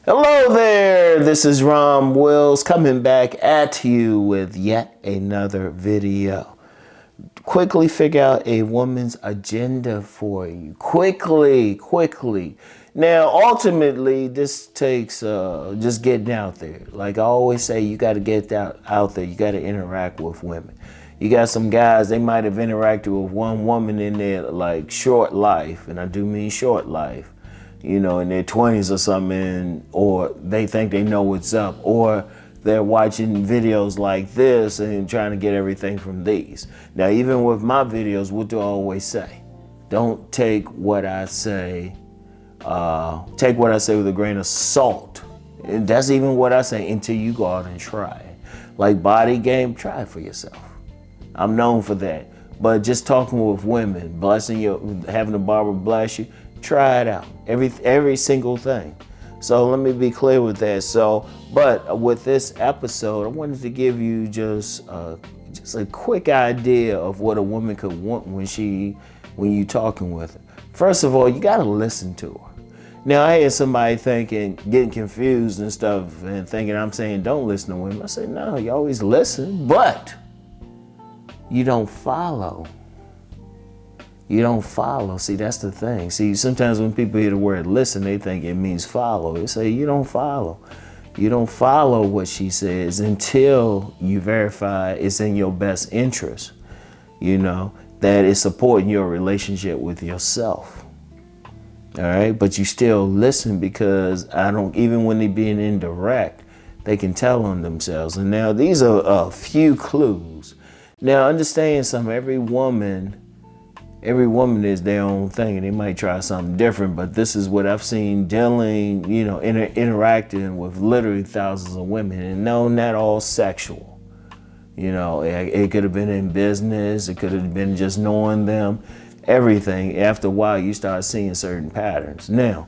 Hello there, this is Rom Wills coming back at you with yet another video. Quickly figure out a woman's agenda for you. Quickly. Now, ultimately, this takes just getting out there. Like I always say, you got to get out there. You got to interact with women. You got some guys, they might have interacted with one woman in their like short life, and I do mean short life. You know, in their 20s or something, or they think they know what's up, or they're watching videos like this and trying to get everything from these. Now, even with my videos, what do I always say? Don't take what I say, with a grain of salt. And that's even what I say until you go out and try it. Like body game, try it for yourself. I'm known for that. But just talking with women, having a barber bless you, try it out. Every single thing. So let me be clear with that. But with this episode, I wanted to give you just a quick idea of what a woman could want when you talking with her. First of all, you gotta listen to her. Now I hear somebody getting confused and stuff and thinking I'm saying don't listen to women. I say no, you always listen, but you don't follow. You don't follow. See, that's the thing. See, sometimes when people hear the word listen, they think it means follow. They say you don't follow. You don't follow what she says until you verify it's in your best interest, that it's supporting your relationship with yourself. All right? But you still listen because even when they're being indirect, they can tell on themselves. And now these are a few clues. Now understand something, every woman is their own thing and they might try something different, but this is what I've seen dealing, interacting with literally thousands of women, and no, not all sexual. It could have been in business, it could have been just knowing them, everything. After a while, you start seeing certain patterns. Now,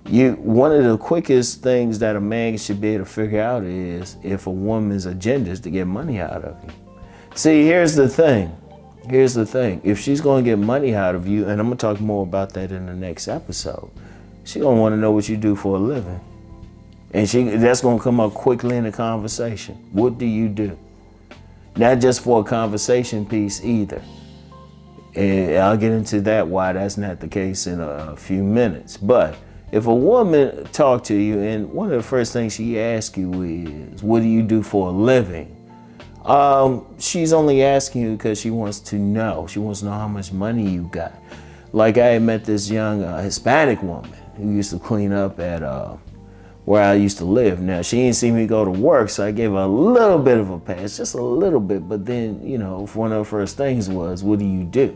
one of the quickest things that a man should be able to figure out is if a woman's agenda is to get money out of you. See, here's the thing. If she's going to get money out of you, and I'm going to talk more about that in the next episode, she's going to want to know what you do for a living. And that's going to come up quickly in the conversation. What do you do? Not just for a conversation piece either. And I'll get into that, why that's not the case in a few minutes. But if a woman talk to you and one of the first things she asks you is, what do you do for a living? She's only asking you because she wants to know. She wants to know how much money you got. Like I had met this young Hispanic woman who used to clean up at where I used to live. Now she didn't see me go to work, so I gave her a little bit of a pass, just a little bit. But then, one of the first things was, what do you do?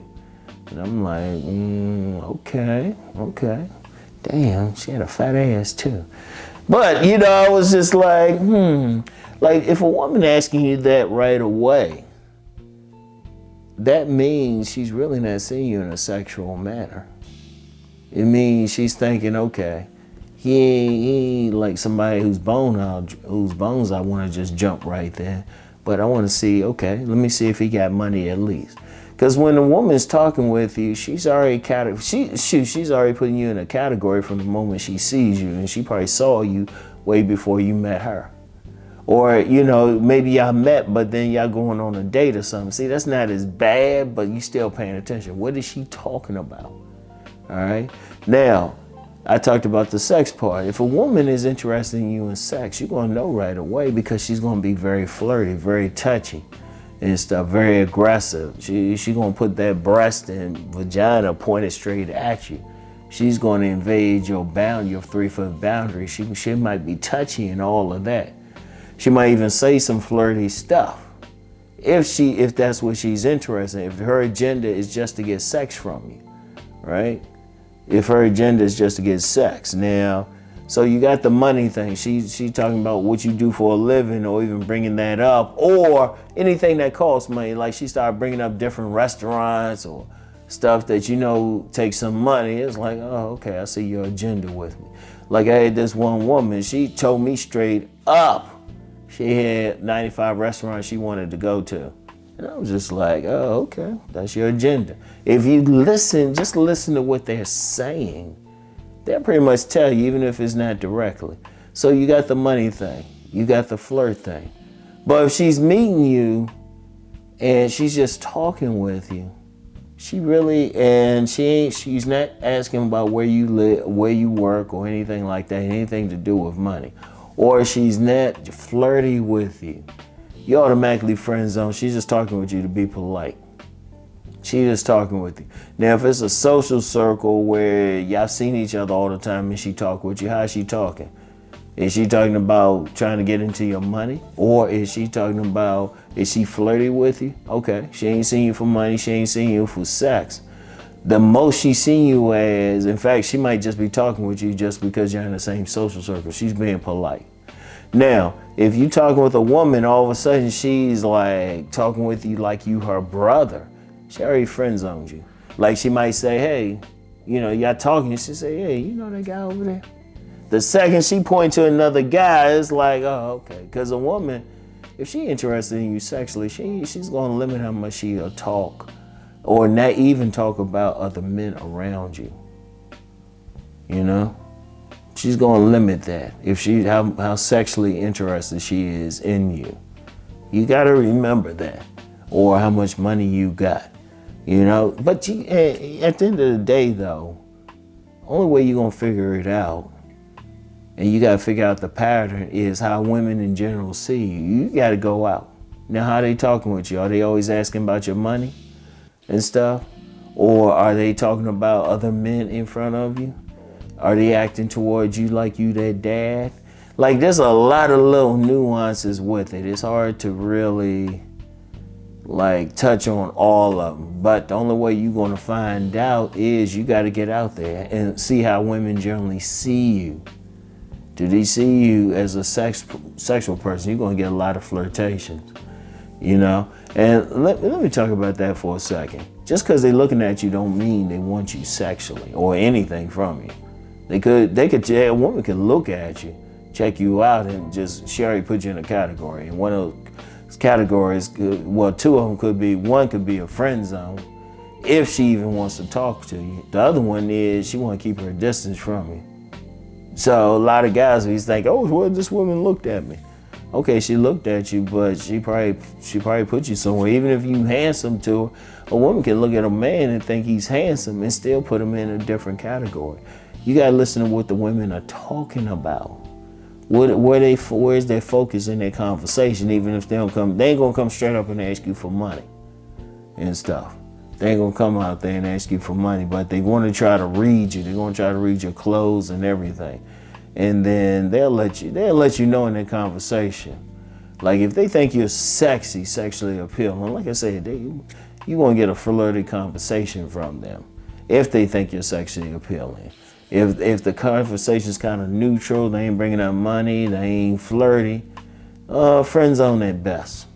And I'm like, okay. Damn, she had a fat ass too. But, I was just like, Like if a woman asking you that right away, that means she's really not seeing you in a sexual manner. It means she's thinking, okay, he ain't like somebody whose bones I want to just jump right there. But I want to see, okay, let me see if he got money at least. Because when a woman's talking with you, she's already putting you in a category from the moment she sees you, and she probably saw you way before you met her. Or, maybe y'all met, but then y'all going on a date or something. See, that's not as bad, but you still paying attention. What is she talking about? All right. Now, I talked about the sex part. If a woman is interested in you in sex, you're going to know right away because she's going to be very flirty, very touchy and stuff, very aggressive. She's going to put that breast and vagina pointed straight at you. She's going to invade your 3-foot boundary. She might be touchy and all of that. She might even say some flirty stuff if that's what she's interested in. If her agenda is just to get sex from you, right? If her agenda is just to get sex. Now, so you got the money thing. She's talking about what you do for a living, or even bringing that up, or anything that costs money. Like she started bringing up different restaurants or stuff that takes some money. It's like, oh, okay, I see your agenda with me. Like I had this one woman, she told me straight up, she had 95 restaurants she wanted to go to. And I was just like, oh, okay, that's your agenda. If you just listen to what they're saying, they'll pretty much tell you, even if it's not directly. So you got the money thing, you got the flirt thing. But if she's meeting you and she's just talking with you, she's not asking about where you live, where you work, or anything like that, anything to do with money. Or she's not flirty with you, you automatically friend zone. She's just talking with you to be polite. She's just talking with you. Now, if it's a social circle where y'all seen each other all the time and she talk with you, how is she talking? Is she talking about trying to get into your money? Or is she talking about, is she flirty with you? Okay, she ain't seen you for money, she ain't seen you for sex. The most she's seen you as, in fact, she might just be talking with you just because you're in the same social circle. She's being polite. Now, if you talking with a woman, all of a sudden she's like talking with you like you her brother, she already friend zoned you. Like she might say, hey, y'all talking, she say, hey, you know that guy over there? The second she point to another guy, it's like, oh, okay. Because a woman, if she interested in you sexually, she's going to limit how much she'll talk, or not even talk about other men around you. She's going to limit that if how sexually interested she is in you. You got to remember that, or how much money you got. But at the end of the day, though, only way you're going to figure it out, and you got to figure out the pattern, is how women in general see you. You got to go out. Now, how they talking with you? Are they always asking about your money and stuff? Or are they talking about other men in front of you? Are they acting towards you like you their dad? Like, there's a lot of little nuances with it. It's hard to really touch on all of them. But the only way you're going to find out is you got to get out there and see how women generally see you. Do they see you as a sexual person? You're going to get a lot of flirtations, And let me talk about that for a second. Just because they're looking at you don't mean they want you sexually or anything from you. A woman could look at you, check you out, and she already put you in a category. And one of those categories, two of them could be, one could be a friend zone, if she even wants to talk to you. The other one is she want to keep her distance from you. So a lot of guys, he's like, oh, well, this woman looked at me. Okay, she looked at you, but she probably put you somewhere. Even if you handsome to her, a woman can look at a man and think he's handsome and still put him in a different category. You gotta listen to what the women are talking about. Where's their focus in their conversation? Even if they ain't gonna come straight up and ask you for money and stuff. They ain't gonna come out there and ask you for money, but they want to try to read you. They're gonna try to read your clothes and everything, and then they'll let you know in their conversation. Like, if they think you're sexy, sexually appealing, like I said, you're gonna get a flirty conversation from them if they think you're sexually appealing. If the conversation's kind of neutral, they ain't bringing up money, they ain't flirty, friend zone at best.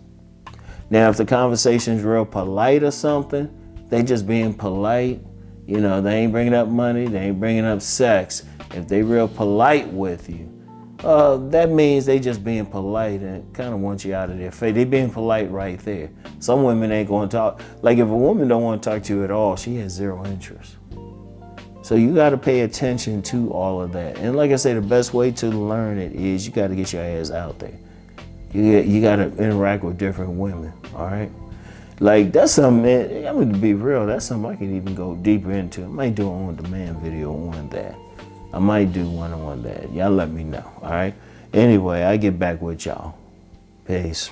Now, if the conversation's real polite or something, they just being polite, they ain't bringing up money, they ain't bringing up sex. If they real polite with you, that means they just being polite and kind of want you out of their face. They being polite right there. Some women ain't going to talk. Like, if a woman don't want to talk to you at all, she has zero interest. So you got to pay attention to all of that. And like I say, the best way to learn it is you got to get your ass out there. You got to interact with different women, all right? Like, that's something, man, I'm going to be real, that's something I can even go deeper into. I might do an on-demand video on that. I might do one on that. Y'all let me know, all right? Anyway, I get back with y'all. Peace.